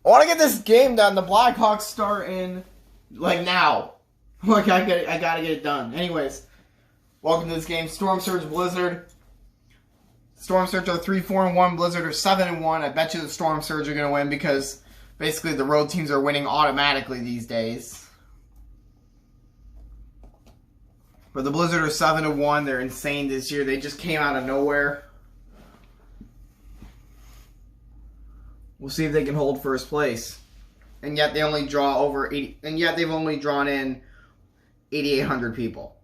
I want to get this game done. The Blackhawks start in, like, now. Like, I gotta get it done. Anyways, welcome to this game. Storm Surge Blizzard. Storm Surge are 3-4-1. Blizzard are 7-1. I bet you the Storm Surge are going to win because basically the road teams are winning automatically these days. But the Blizzard are 7-1. They're insane this year. They just came out of nowhere. We'll see if they can hold first place. And yet they only draw over 80. And yet they've only drawn in 8,800 people.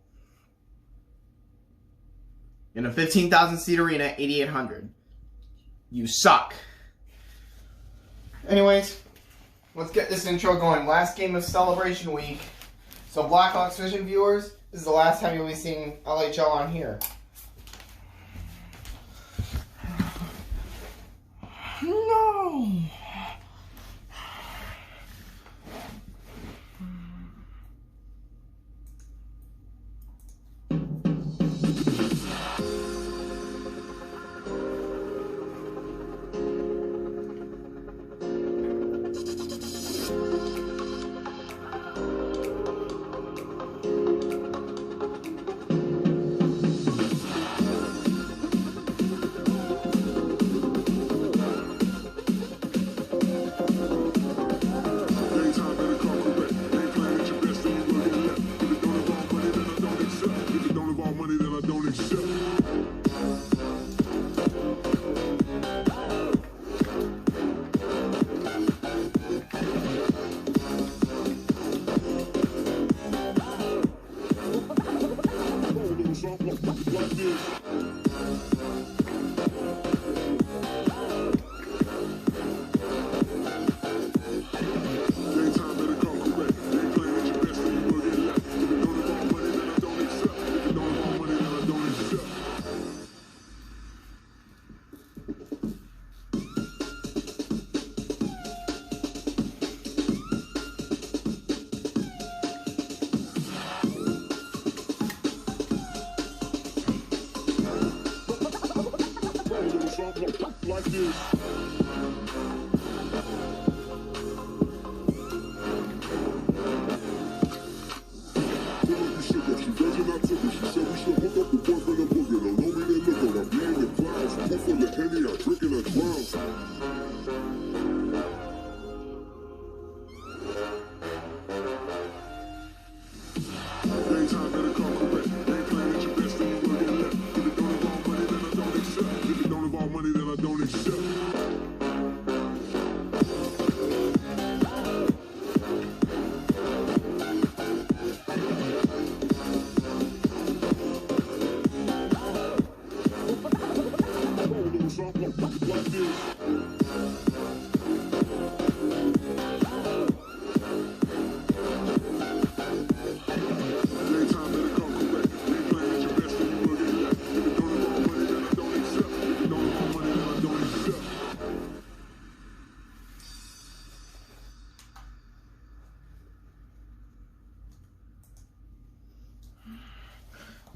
In a 15,000 seat arena, 8,800. You suck. Anyways, let's get this intro going. Last game of Celebration Week. So Blackhawks Vision viewers, this is the last time you'll be seeing LHL on here. No! Like this.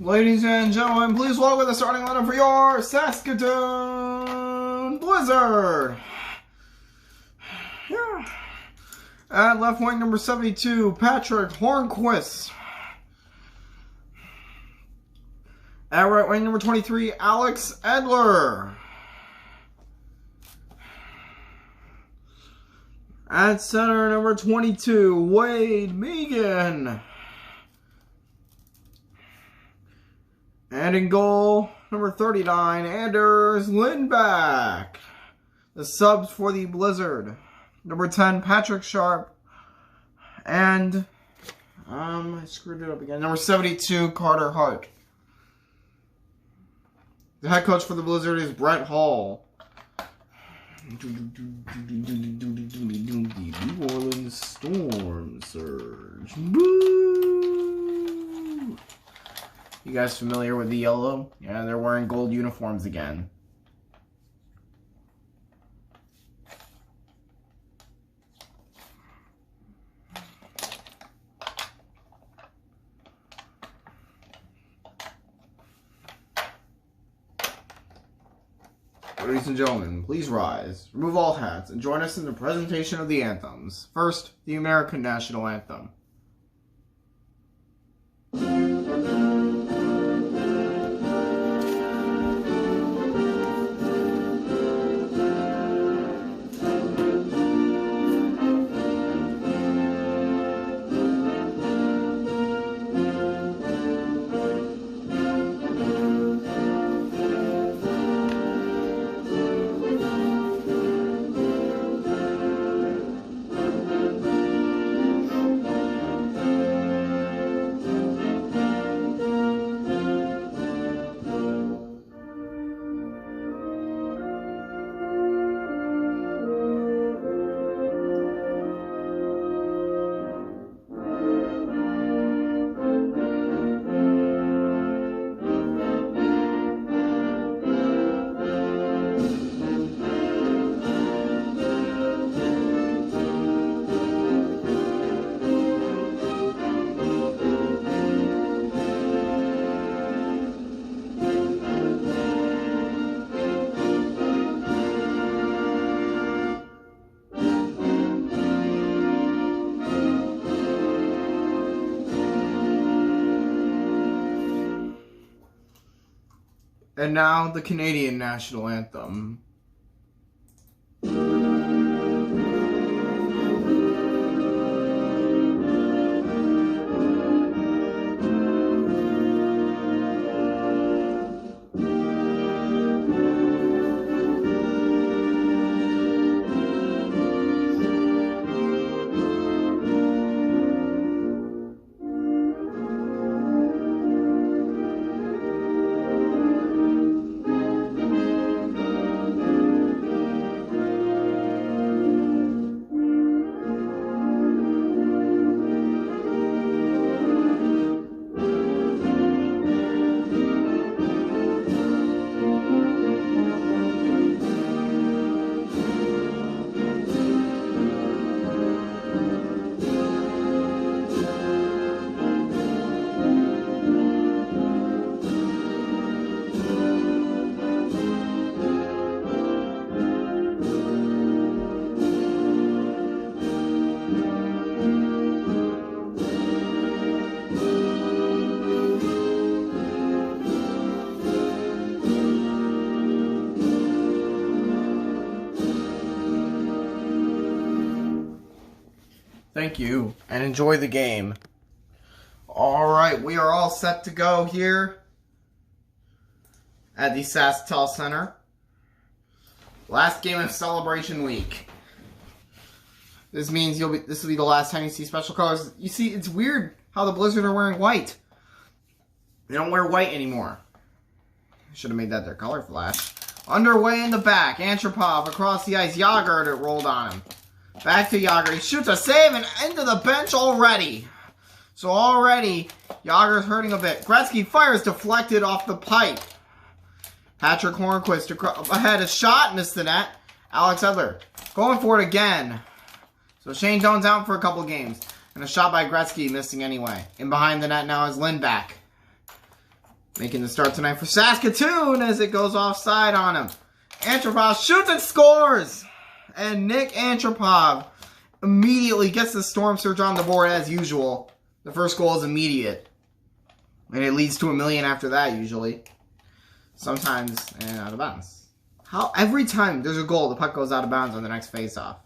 Ladies and gentlemen, please welcome the starting lineup for your Saskatoon Blizzard. Yeah. At left wing, number 72, Patrick Hornquist. At right wing, number 23, Alex Edler. At center, number 22, Wade Megan. And in goal, number 39, Anders Lindback. The subs for the Blizzard. Number 10, Patrick Sharp. And, I screwed it up again. Number 72, Carter Hart. The head coach for the Blizzard is Brett Hall. New Orleans Storm Surge. Boo! You guys familiar with the yellow? Yeah, they're wearing gold uniforms again. Ladies and gentlemen, please rise, remove all hats, and join us in the presentation of the anthems. First, the American National Anthem. And now, the Canadian National Anthem. Thank you, and enjoy the game. Alright, we are all set to go here at the SaskTel Center. Last game of Celebration Week. This means this will be the last time you see special colors. You see, it's weird how the Blizzard are wearing white. They don't wear white anymore. Should have made that their color flash. Underway in the back, Antropov across the ice. Yager, it rolled on him. Back to Yager. He shoots a save and into the bench already. So already, Yager's hurting a bit. Gretzky fires deflected off the pipe. Patrick Hornquist ahead. A shot, missed the net. Alex Edler going for it again. So Shane Doan's out for a couple games. And a shot by Gretzky missing anyway. In behind the net now is Lindback. Making the start tonight for Saskatoon as it goes offside on him. Antropov shoots and scores! And Nick Antropov immediately gets the Storm Surge on the board as usual. The first goal is immediate. And it leads to $1 million after that usually. Sometimes out of bounds. How? Every time there's a goal, the puck goes out of bounds on the next faceoff.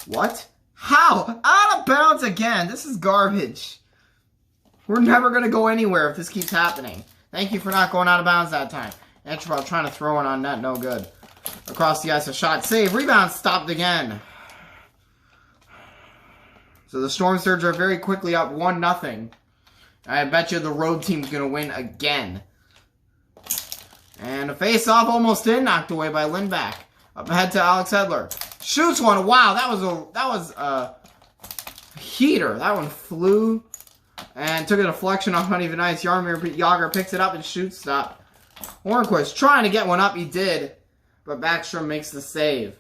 What? How? Out of bounds again. This is garbage. We're never going to go anywhere if this keeps happening. Thank you for not going out of bounds that time. Antropov trying to throw it on net. No good. Across the ice, a shot, save, rebound, stopped again. So the Storm Surge are very quickly up 1-0. I bet you the road team's going to win again. And a face-off almost in, knocked away by Lindback. Up ahead to Alex Edler. Shoots one. Wow, that was a heater. That one flew and took a deflection off uneven ice. Yager picks it up and shoots stop. Hornquist trying to get one up. He did. But Backstrom makes the save.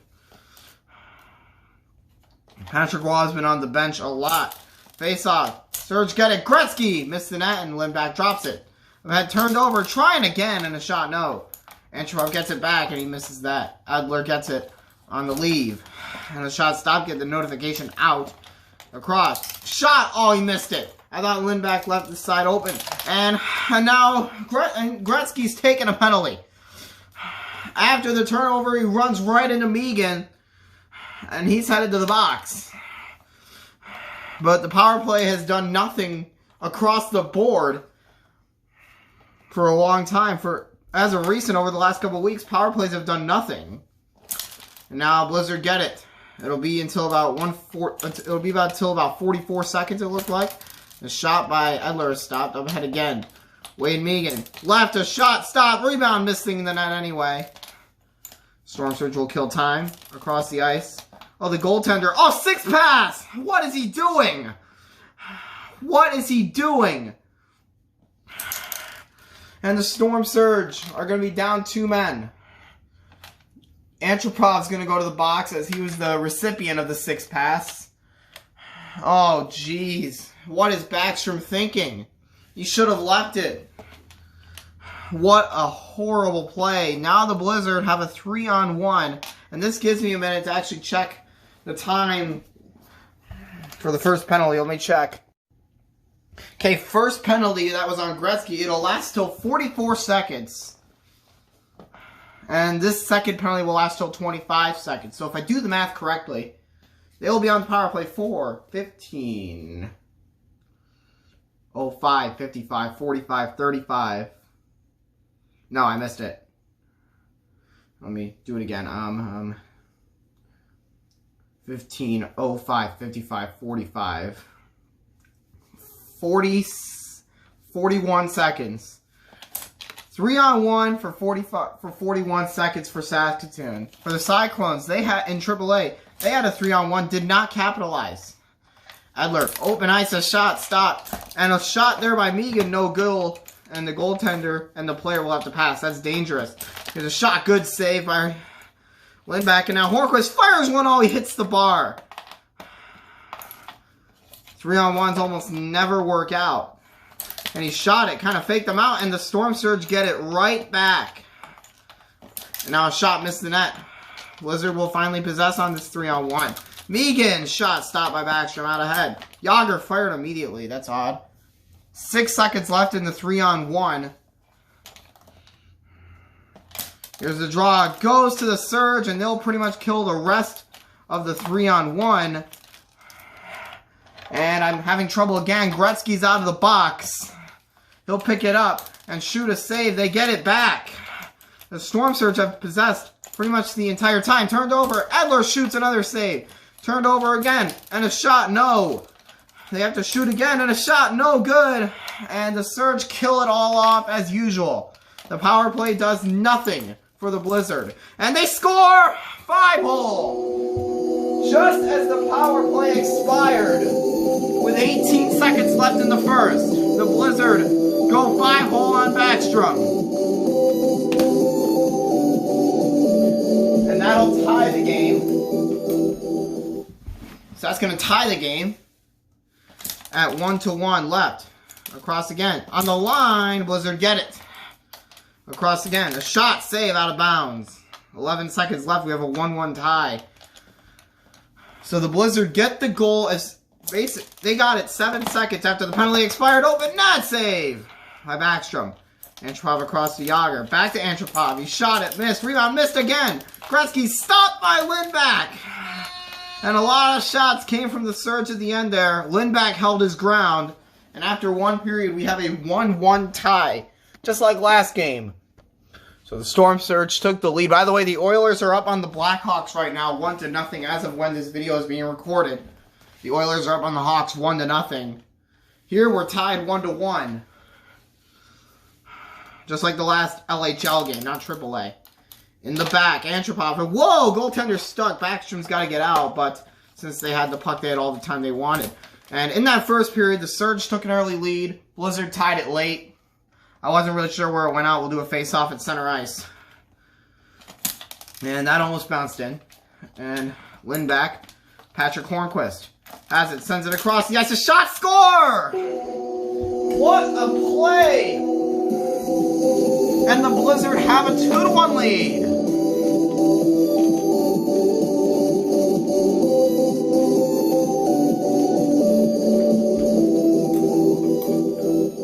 Patrick Waugh has been on the bench a lot. Face off. Surge get it. Gretzky missed the net and Lindback drops it. Had turned over. Trying again and a shot no. Antropov gets it back, and he misses that. Adler gets it on the leave. And the shot stop, get the notification out. Across. Shot! Oh, he missed it. I thought Lindback left the side open. And now Gretzky's taking a penalty. After the turnover, he runs right into Megan. And he's headed to the box. But the power play has done nothing across the board for a long time. As of recent, over the last couple of weeks, power plays have done nothing. And now Blizzard get it. It'll be until about 44 seconds, it looked like. The shot by Edler is stopped. Up ahead again. Wade Megan. Left, a shot, stop, rebound, missing the net anyway. Storm Surge will kill time across the ice. Oh, the goaltender. Oh, 6 pass! What is he doing? What is he doing? And the Storm Surge are going to be down 2 men. Antropov's going to go to the box as he was the recipient of the 6 pass. Oh, jeez. What is Backstrom thinking? He should have left it. What a horrible play. Now the Blizzard have a 3-on-1. And this gives me a minute to actually check the time for the first penalty. Let me check. Okay, first penalty, that was on Gretzky. It'll last till 44 seconds. And this second penalty will last till 25 seconds. So if I do the math correctly, they will be on the power play for 15, 05, 55, 45, 35. No, I missed it. Let me do it again. 15, 05, 55, 45. 41 seconds. 3-on-1 for 41 seconds for Saskatoon. For the Cyclones, they had in AAA, they had a 3-on-1, did not capitalize. Adler, open ice, a shot, stop. And a shot there by Megan, no goal. And the goaltender and the player will have to pass. That's dangerous. There's a shot, good save by Lindback. And now Hornquist fires one, he hits the bar. 3-on-1s almost never work out. And he shot it, kind of faked them out, and the Storm Surge get it right back. And now a shot missed the net. Blizzard will finally possess on this 3-on-1. Megan, shot stopped by Backstrom, out ahead. Yager fired immediately, that's odd. 6 seconds left in the 3-on-1. Here's the draw, goes to the Surge, and they'll pretty much kill the rest of the 3-on-1. And I'm having trouble again. Gretzky's out of the box. He'll pick it up and shoot a save. They get it back. The Storm Surge have possessed pretty much the entire time. Turned over. Edler shoots another save. Turned over again. And a shot, no. They have to shoot again and a shot, no good. And the Surge kill it all off as usual. The power play does nothing for the Blizzard. And they score! 5-hole! Just as the power play expired, with 18 seconds left in the first, the Blizzard go 5-hole on Backstrom. And that'll tie the game. So that's going to tie the game at 1-1 left. Across again. On the line, Blizzard get it. Across again. A shot, save, out of bounds. 11 seconds left. We have a 1-1 tie. So the Blizzard get the goal as basic. They got it 7 seconds after the penalty expired. Open net save by Backstrom. Antropov across to Yager. Back to Antropov. He shot it, missed. Rebound, missed again. Gretzky stopped by Lindback. And a lot of shots came from the Surge at the end there. Lindback held his ground. And after one period, we have a 1-1 tie. Just like last game. So the Storm Surge took the lead. By the way, the Oilers are up on the Blackhawks right now, 1-0 as of when this video is being recorded. The Oilers are up on the Hawks 1-0. Here we're tied 1-1. Just like the last LHL game, not AAA. In the back, Antropov. Whoa, goaltender stuck. Backstrom's got to get out, but since they had the puck, they had all the time they wanted. And in that first period, the Surge took an early lead. Blizzard tied it late. I wasn't really sure where it went out. We'll do a face-off at center ice. And that almost bounced in. And Lindback, Patrick Hornquist has it, sends it across the ice. A shot, score! What a play! And the Blizzard have a 2-1 lead.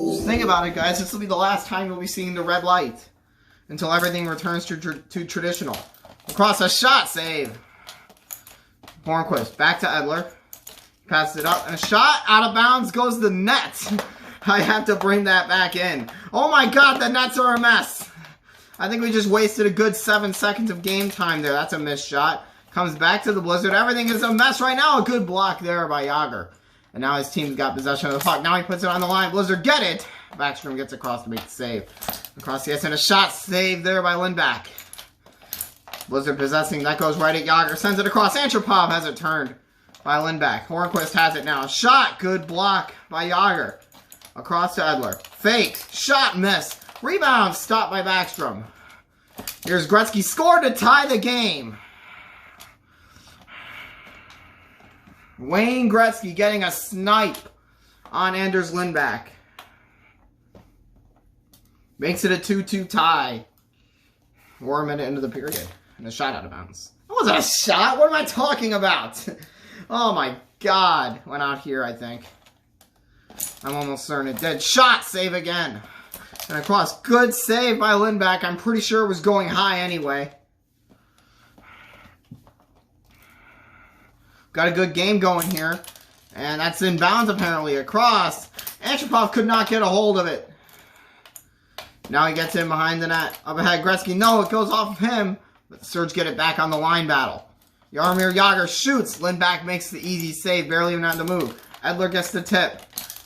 Just think about it, guys. This will be the last time you'll be seeing the red light until everything returns to traditional. Across a shot save. Hornquist back to Edler. Passes it up and a shot out of bounds goes the net. I have to bring that back in. Oh my god, the nets are a mess. I think we just wasted a good 7 seconds of game time there. That's a missed shot. Comes back to the Blizzard. Everything is a mess right now. A good block there by Yager. And now his team's got possession of the puck. Now he puts it on the line. Blizzard get it. Backstrom gets across to make the save. Across the ice and a shot save there by Lindback. Blizzard possessing. That goes right at Yager. Sends it across. Antropov has it turned by Lindback. Hornquist has it now. Shot. Good block by Yager. Across to Edler. Fake. Shot miss. Rebound stopped by Backstrom. Here's Gretzky. Scored to tie the game. Wayne Gretzky getting a snipe on Anders Lindback. Makes it a 2-2 tie. We're a minute into the period. And a shot out of bounds. That wasn't a shot. What am I talking about? Oh my god. Went out here, I think. I'm almost certain it did. Shot save again. And across. Good save by Lindback. I'm pretty sure it was going high anyway. Got a good game going here. And that's in bounds apparently. Across. Antropov could not get a hold of it. Now he gets in behind the net. Up ahead, Gretzky. No, it goes off of him. But the Surge get it back on the line battle. Jaromir Jagr shoots. Lindback makes the easy save. Barely even on the move. Edler gets the tip.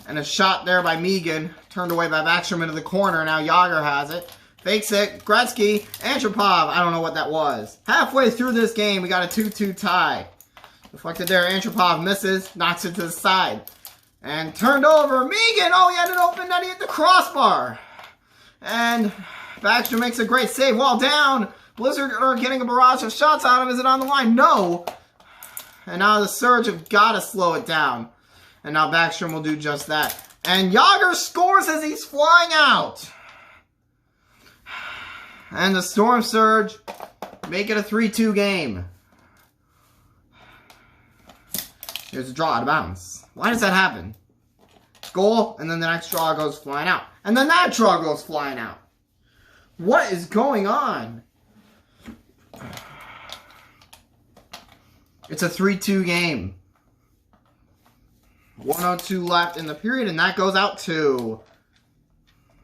And a shot there by Megan. Turned away by Backstrom into the corner. Now Jagr has it. Fakes it. Gretzky. Antropov. I don't know what that was. Halfway through this game, we got a 2-2 tie. Deflected there. Antropov misses. Knocks it to the side. And turned over. Megan. Oh, he had an open net. He hit the crossbar. And Backstrom makes a great save. Wall down. Blizzard are getting a barrage of shots on him. Is it on the line? No. And now the Surge have got to slow it down. And now Backstrom will do just that. And Jagr scores as he's flying out. And the Storm Surge make it a 3-2 game. Here's a draw out of bounds. Why does that happen? Goal, and then the next draw goes flying out. And then that draw goes flying out. What is going on? It's a 3-2 game. 1:02 left in the period, and that goes out too.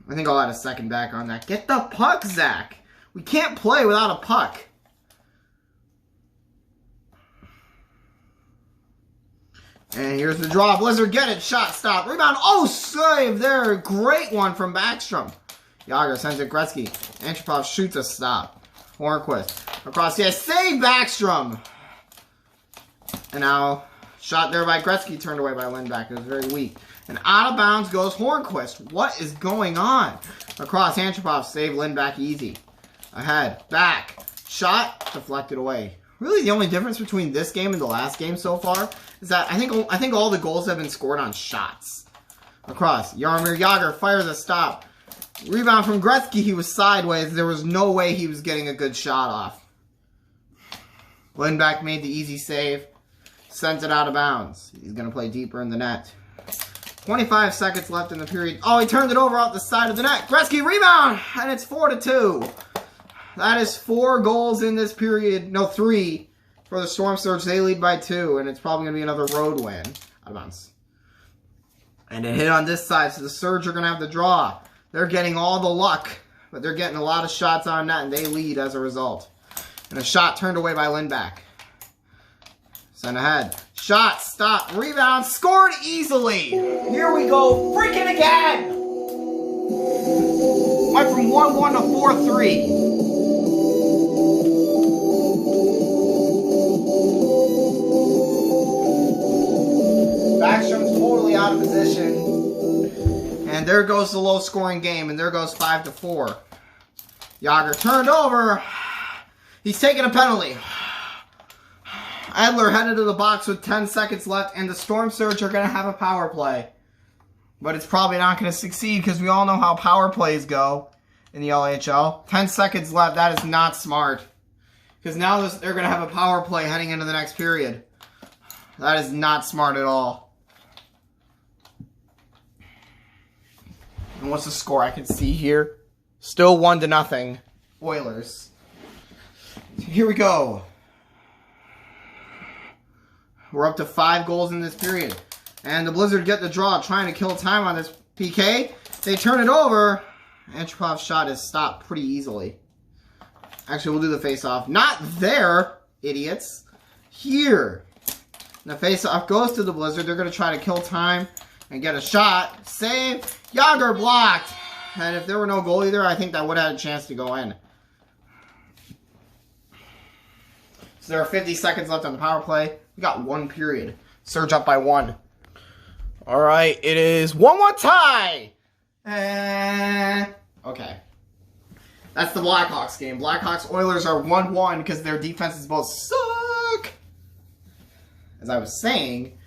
I think I'll add a second back on that. Get the puck, Zach. We can't play without a puck. And here's the draw. Blizzard get it. Shot stop. Rebound. Oh, save there. Great one from Backstrom. Jagr sends it Gretzky. Antropov shoots a stop. Hornquist. Across the ice. Save Backstrom. And now, shot there by Gretzky. Turned away by Lindback. It was very weak. And out of bounds goes Hornquist. What is going on? Across Antropov. Save Lindback easy. Ahead. Back. Shot. Deflected away. Really, the only difference between this game and the last game so far is that I think all the goals have been scored on shots. Across. Jaromir Jagr fires a stop. Rebound from Gretzky. He was sideways. There was no way he was getting a good shot off. Lindback made the easy save. Sent it out of bounds. He's going to play deeper in the net. 25 seconds left in the period. Oh, he turned it over out the side of the net. Gretzky rebound! And it's 4-2. That is 4 goals in this period. No, 3 for the Storm Surge. They lead by 2, and it's probably going to be another road win. Out of bounds. And it hit on this side, so the Surge are going to have the draw. They're getting all the luck, but they're getting a lot of shots on net, and they lead as a result. And a shot turned away by Lindback. Sent ahead. Shot, stop, rebound, scored easily. Here we go, freaking again. Went from 1-1 to 4-3. Backstrom's totally out of position. And there goes the low-scoring game, and there goes 5-4. Jagr turned over. He's taking a penalty. Edler headed to the box with 10 seconds left, and the Storm Surge are going to have a power play. But it's probably not going to succeed because we all know how power plays go. in the LHL. 10 seconds left. That is not smart. Because now they're going to have a power play heading into the next period. That is not smart at all. And what's the score I can see here? Still 1-0. Oilers. Here we go. We're up to 5 goals in this period. And the Blizzard get the draw, trying to kill time on this PK. They turn it over. Antropov's shot is stopped pretty easily. Actually, we'll do the face-off. Not there, idiots. Here. And the face-off goes to the Blizzard. They're going to try to kill time and get a shot. Save. Yager blocked. And if there were no goalie there, I think that would have had a chance to go in. So there are 50 seconds left on the power play. We got 1 period. Surge up by 1. All right, it is 1-1 tie. Okay. That's the Blackhawks game. Blackhawks Oilers are 1-1 because their defenses both suck. As I was saying,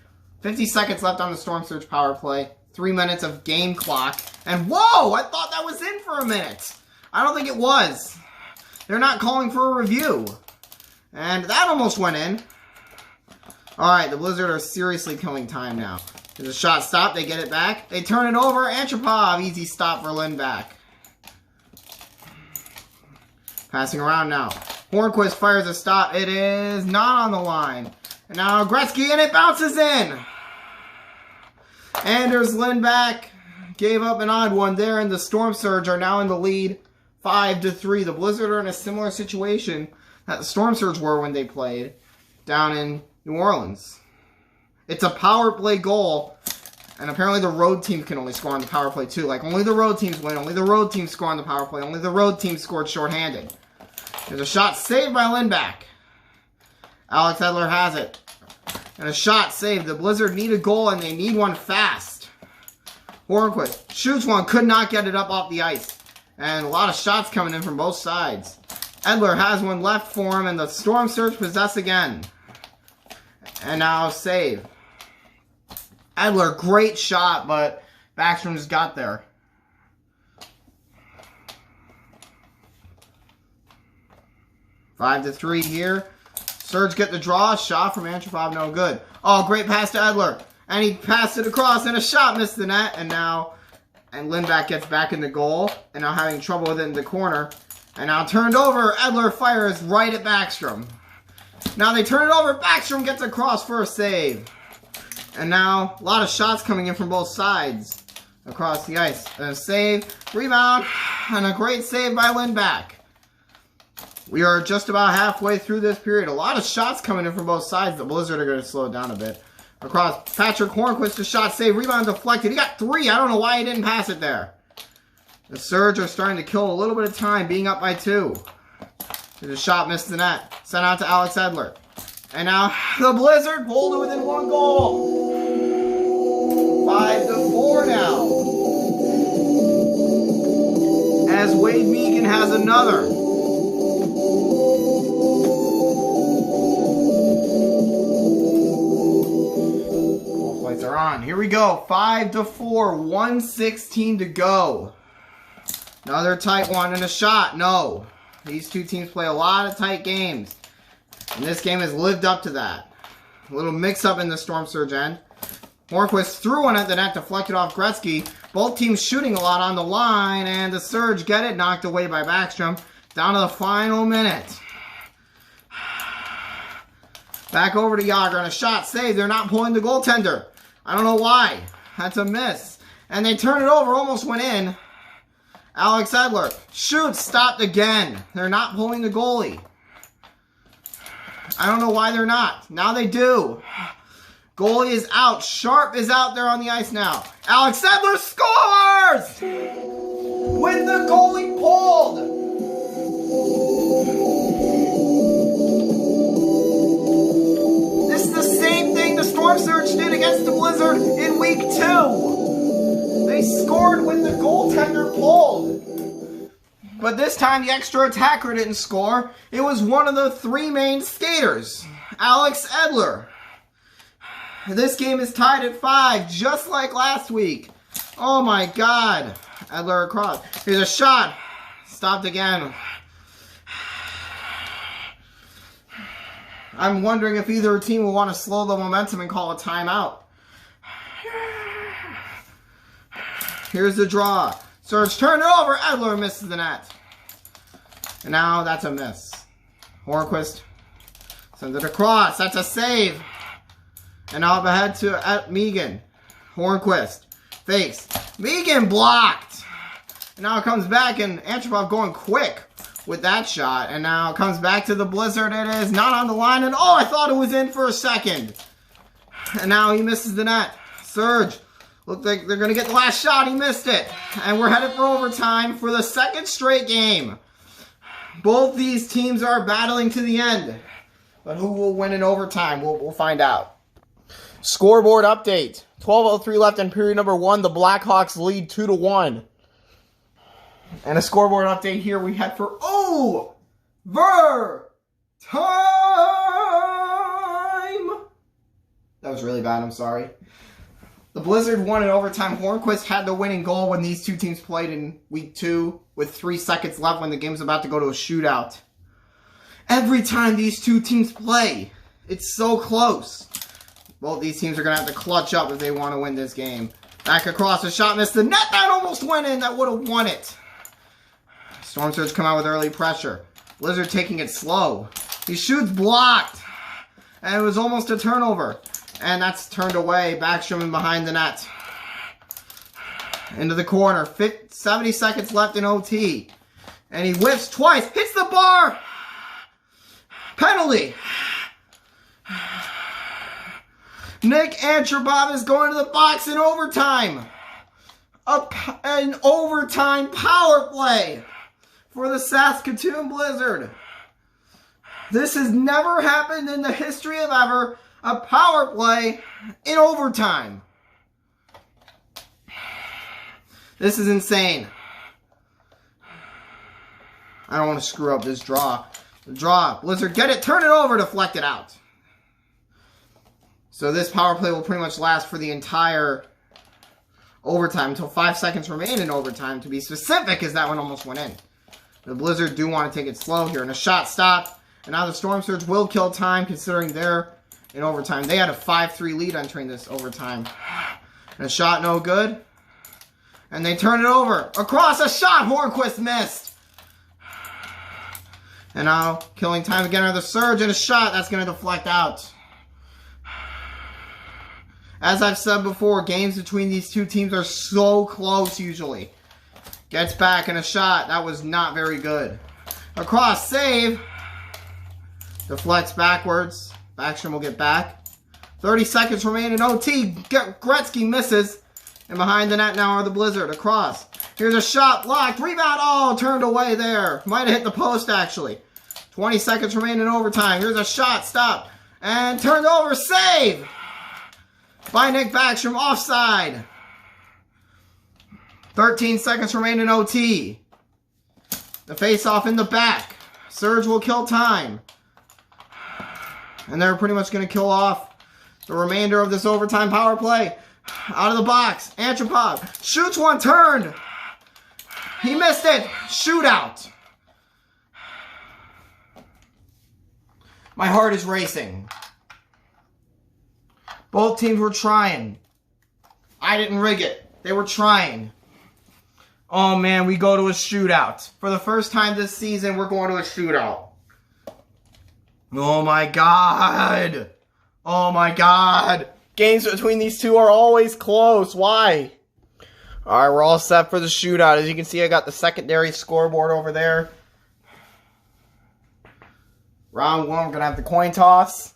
50 seconds left on the Storm Surge power play. 3 minutes of game clock. And whoa, I thought that was in for a minute. I don't think it was. They're not calling for a review. And that almost went in. Alright, the Blizzard are seriously killing time now. There's a shot stop. They get it back. They turn it over. Antropov. Easy stop for Lindback. Passing around now. Hornquist fires a stop. It is not on the line. And now Gretzky, and it bounces in. Anders Lindback gave up an odd one there, and the Storm Surge are now in the lead 5-3. The Blizzard are in a similar situation that the Storm Surge were when they played down in New Orleans. It's a power play goal, and apparently the road team can only score on the power play too. Like, only the road teams win, only the road teams score on the power play, only the road team scored shorthanded. There's a shot saved by Lindback. Alex Edler has it. And a shot saved. The Blizzard need a goal, and they need one fast. Hornquist shoots one, could not get it up off the ice. And a lot of shots coming in from both sides. Edler has one left for him, and the Storm Surge possess again. And now save. Edler, great shot, but Backstrom just got there. 5-3 here. Surge get the draw. Shot from Antropov, no good. Oh, great pass to Edler. And he passed it across, and a shot missed the net. And Lindback gets back in the goal. And now having trouble with it in the corner. And now turned over. Edler fires right at Backstrom. Now they turn it over. Backstrom gets across for a save. And now a lot of shots coming in from both sides across the ice. And a save, rebound, and a great save by Lindback. We are just about halfway through this period. A lot of shots coming in from both sides. The Blizzard are going to slow it down a bit. Across, Patrick Hornquist, a shot save, rebound deflected. He got 3. I don't know why he didn't pass it there. The Surge are starting to kill a little bit of time, being up by 2. There's a shot missed the net. Sent out to Alex Edler. And now the Blizzard pulled it within 1 goal. 5-4 now. As Wade Meegan has another. Both lights are on. Here we go. 5-4. 1:16 to go. Another tight one and a shot. No. These two teams play a lot of tight games. And this game has lived up to that. A little mix-up in the Storm Surge end. Hornquist threw one at the net, deflected off Gretzky. Both teams shooting a lot on the line, and the Surge get it, knocked away by Backstrom. Down to the final minute. Back over to Yager, and a shot saved. They're not pulling the goaltender. I don't know why. That's a miss. And they turn it over, almost went in. Alex Edler shoots, stopped again. They're not pulling the goalie. I don't know why they're not. Now they do. Goalie is out. Sharp is out there on the ice now. Alex Edler scores! With the goalie pulled! This is the same thing the Storm Surge did against the Blizzard in week 2. They scored with the goaltender pulled. But this time the extra attacker didn't score. It was one of the 3 main skaters, Alex Edler. This game is tied at 5, just like last week. Oh my God. Edler across. Here's a shot. stopped again. I'm wondering if either team will want to slow the momentum and call a timeout. Here's the draw. Surge turned it over. Edler misses the net. And now that's a miss. Hornquist sends it across. That's a save. And now up ahead to Megan. Hornquist fakes. Megan blocked. And now it comes back, and Antropov going quick with that shot. And now it comes back to the Blizzard. It is not on the line. And oh, I thought it was in for a second. And now he misses the net. Surge. Looked like they're going to get the last shot. He missed it. And we're headed for overtime for the second straight game. Both these teams are battling to the end. But who will win in overtime? We'll find out. Scoreboard update. 12:03 left in period number 1. The Blackhawks lead 2-1. And a scoreboard update here. We head for overtime. That was really bad. I'm sorry. The Blizzard won in overtime. Hornquist had the winning goal when these two teams played in week 2 with 3 seconds left when the game's about to go to a shootout. Every time these two teams play, it's so close. Both these teams are going to have to clutch up if they want to win this game. Back across, a shot missed the net. That almost went in. That would have won it. Storm Surge come out with early pressure. Blizzard taking it slow. He shoots blocked. And it was almost a turnover. And that's turned away. Backstrom in behind the net. Into the corner. 70 seconds left in OT. And he whiffs twice. Hits the bar. Penalty. Nick Antropov is going to the box in overtime. An overtime power play for the Saskatoon Blizzard. This has never happened in the history of ever. A power play in overtime. This is insane. I don't want to screw up this draw. The draw. Blizzard, get it, turn it over, deflect it out. So this power play will pretty much last for the entire overtime until 5 seconds remain in overtime. To be specific, as that one almost went in. The Blizzard do want to take it slow here. And a shot stopped. And now the Storm Surge will kill time considering they're in overtime. They had a 5-3 lead entering this overtime. And a shot no good. And they turn it over. Across a shot. Hornquist missed. And now killing time again are the Surge. And a shot that's going to deflect out. As I've said before, games between these two teams are so close usually. Gets back and a shot. That was not very good. Across, save. Deflects backwards. Backstrom will get back. 30 seconds remain in OT. Gretzky misses. And behind the net now are the Blizzard. Across. Here's a shot. Blocked. Rebound. Oh, turned away there. Might have hit the post actually. 20 seconds remain in overtime. Here's a shot. Stop. And turned over. Save. By Nick Backstrom, offside. 13 seconds remain in OT. The face-off in the back. Surge will kill time. And they're pretty much going to kill off the remainder of this overtime power play. Out of the box. Antropov shoots one, turned. He missed it. Shootout. My heart is racing. Both teams were trying. I didn't rig it. They were trying. Oh man, we go to a shootout. For the first time this season, we're going to a shootout. Oh my god. Oh my god. Games between these two are always close. Why? Alright, we're all set for the shootout. As you can see, I got the secondary scoreboard over there. Round 1, we're going to have the coin toss.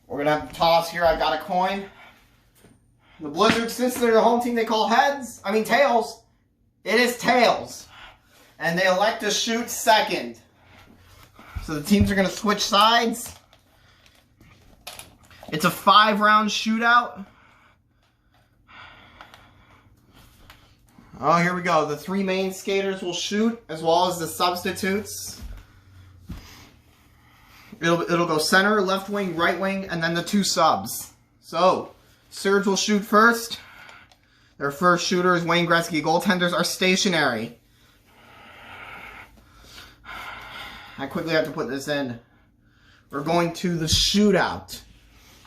We're going to have the toss here. I've got a coin. The Blizzard, since they're the home team, they call tails. It is tails. And they elect to shoot second. So the teams are going to switch sides. It's a 5-round shootout. Oh, here we go. The 3 main skaters will shoot, as well as the substitutes. It'll go center, left wing, right wing, and then the 2 subs. So, Surge will shoot first. Their first shooters, Wayne Gretzky. Goaltenders are stationary. I quickly have to put this in. We're going to the shootout.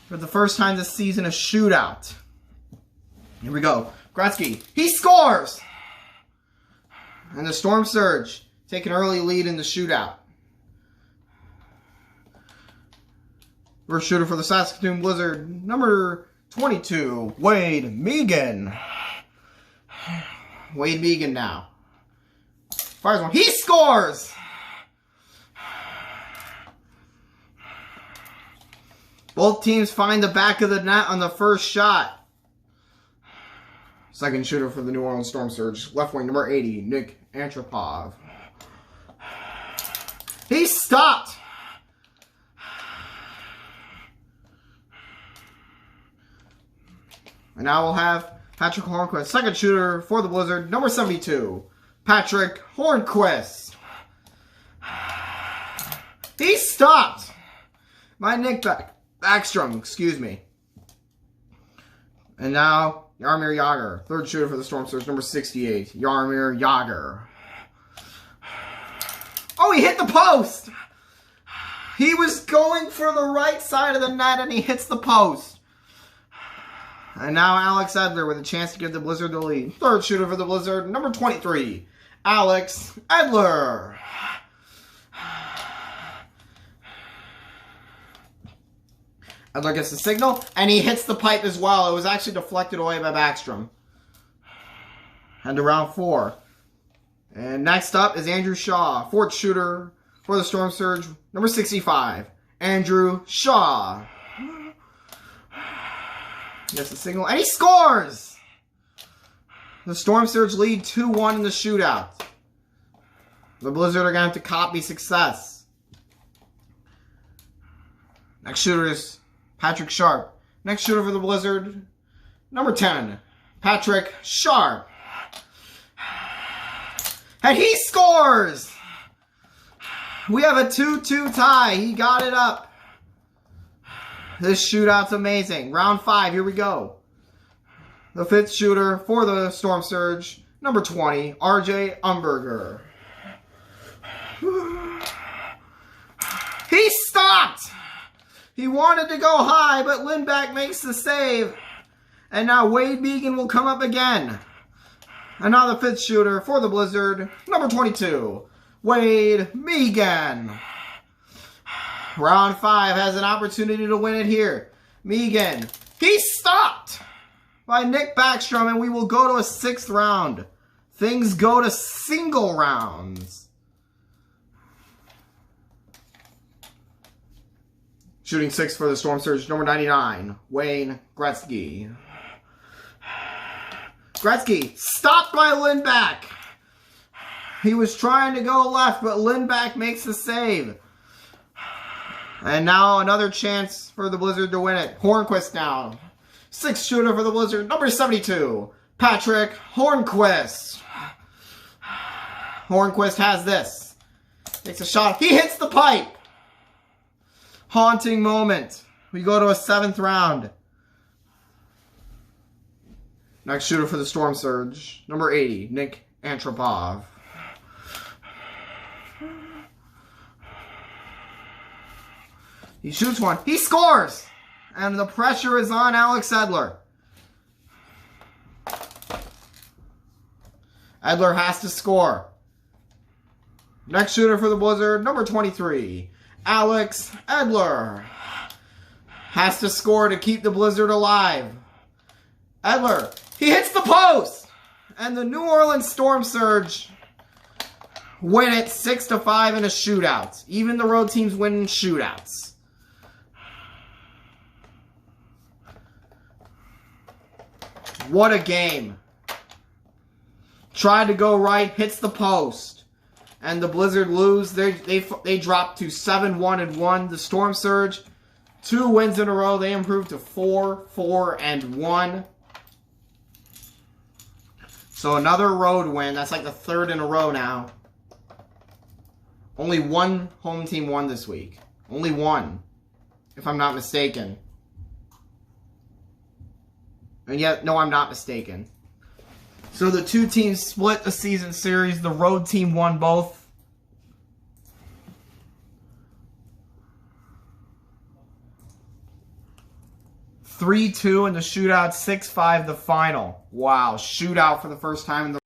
For the first time this season, a shootout. Here we go. Gretzky, he scores! And the Storm Surge take an early lead in the shootout. First shooter for the Saskatoon Blizzard, number 22, Wade Megan. Wade Megan now. Fires one. He scores! Both teams find the back of the net on the first shot. Second shooter for the New Orleans Storm Surge, left wing, number 80, Nick Antropov. He stopped! And now we'll have Patrick Hornquist, second shooter for the Blizzard, number 72, Patrick Hornquist. He stopped by Nick Backstrom, excuse me. And now Jaromir Jagr, third shooter for the Storm Surge, number 68, Jaromir Jagr. Oh, he hit the post! He was going for the right side of the net and he hits the post. And now Alex Edler with a chance to give the Blizzard the lead. Third shooter for the Blizzard, number 23, Alex Edler. Edler gets the signal, and he hits the pipe as well. It was actually deflected away by Backstrom. And to round 4. And next up is Andrew Shaw, fourth shooter for the Storm Surge, number 65, Andrew Shaw. Gets the signal, and he scores! The Storm Surge lead 2-1 in the shootout. The Blizzard are going to have to copy success. Next shooter is Patrick Sharp. Next shooter for the Blizzard, number 10, Patrick Sharp. And he scores! We have a 2-2 tie. He got it up. This shootout's amazing. Round 5, here we go. The fifth shooter for the Storm Surge, number 20, RJ Umberger. He stopped! He wanted to go high, but Lindback makes the save. And now Wade Megan will come up again. And now the fifth shooter for the Blizzard, number 22, Wade Megan. Round 5 has an opportunity to win it here. Megan, he stopped by Nick Backstrom, and we will go to a 6th round. Things go to single rounds. Shooting 6 for the Storm Surge, number 99, Wayne Gretzky. Gretzky, stopped by Lindback. He was trying to go left, but Lindback makes the save. And now another chance for the Blizzard to win it. Hornquist now. 6th shooter for the Blizzard, number 72, Patrick Hornquist. Hornquist has this. Takes a shot. He hits the pipe. Haunting moment. We go to a 7th round. Next shooter for the Storm Surge, number 80, Nick Antropov. He shoots one. He scores! And the pressure is on Alex Edler. Edler has to score. Next shooter for the Blizzard, number 23, Alex Edler. Has to score to keep the Blizzard alive. Edler, he hits the post! And the New Orleans Storm Surge win it 6-5 in a shootout. Even the road teams win in shootouts. What a game. Tried to go right, hits the post. And the Blizzard lose. They drop to 7-1-1. The Storm Surge, 2 wins in a row. They improve to 4-4-1. So another road win. That's like the 3rd in a row now. Only one home team won this week. Only one, if I'm not mistaken. And yet, no, I'm not mistaken. So the 2 teams split the season series. The road team won both. 3-2 in the shootout, 6-5 the final. Wow, shootout for the first time in the